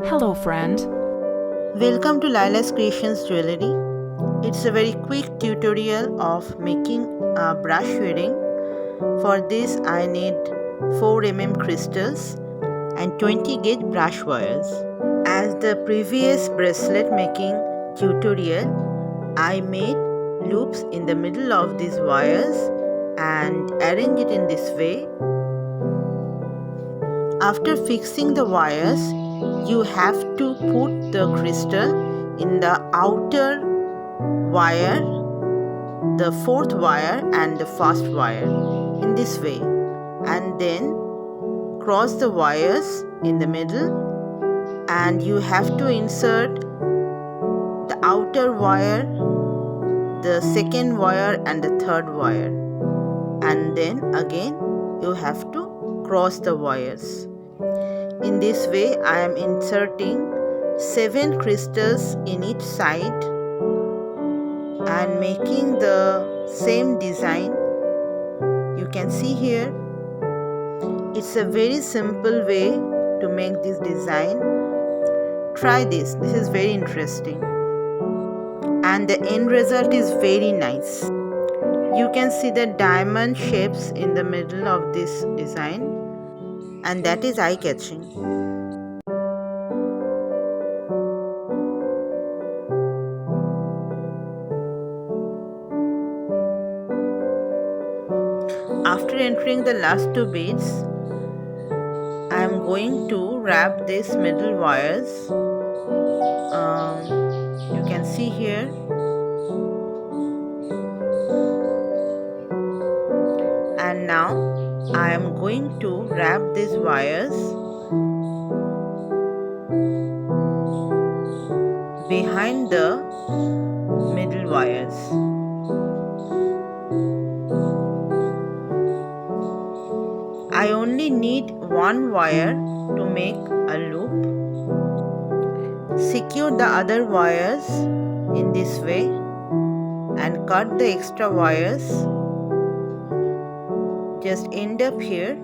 Hello, friend. Welcome to Laila's Creations Jewellery. It's a very quick tutorial of making a brush earring. For this I need 4 mm crystals and 20 gauge brush wires. As the previous bracelet making tutorial, I made loops in the middle of these wires and arrange it in this way. After fixing the wires, you have to put the crystal in the outer wire, the fourth wire and the first wire in this way, and then cross the wires in the middle, and you have to insert the outer wire, the second wire and the third wire, and then again you have to cross the wires. In this way I am inserting 7 crystals in each side and making the same design. You can see here, it's a very simple way to make this design. Try this is very interesting and the end result is very nice. You can see the diamond shapes in the middle of this design, and that is eye-catching. After entering the last 2 beads, I am going to wrap these middle wires. You can see here, and now I am going to wrap these wires behind the middle wires. I only need 1 wire to make a loop. Secure the other wires in this way and cut the extra wires. Just end up here.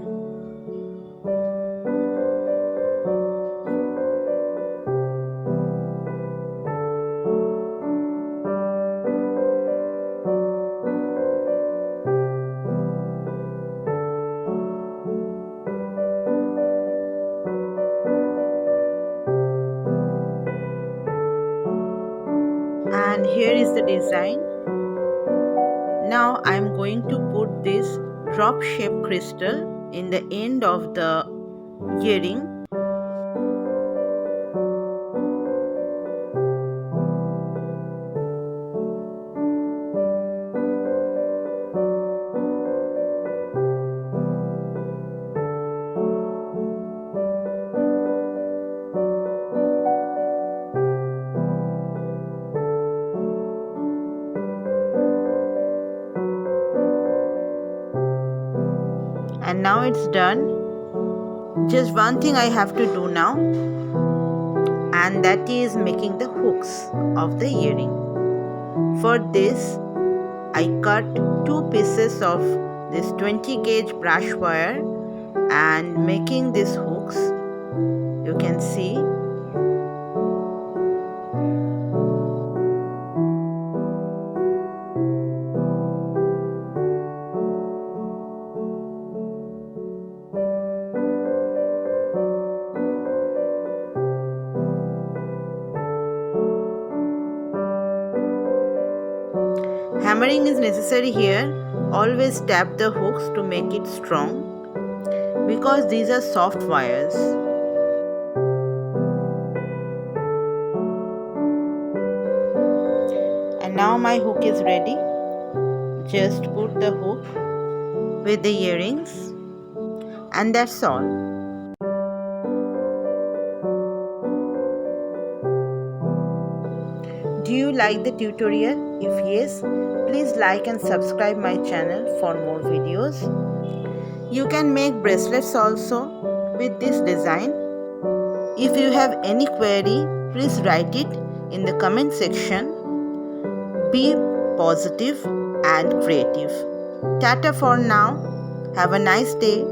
And here is the design. Now I am going to put this drop shape crystal in the end of the earring. And now it's done. Just one thing I have to do now, and that is making the hooks of the earring. For this I cut 2 pieces of this 20 gauge brush wire and making these hooks. You can see. Hammering is necessary here. Always tap the hooks to make it strong because these are soft wires. And now my hook is ready. Just put the hook with the earrings, and that's all. Do you like the tutorial? If yes, please like and subscribe my channel for more videos. You can make bracelets also with this design. If you have any query, please write it in the comment section. Be positive and creative. Tata for now. Have a nice day.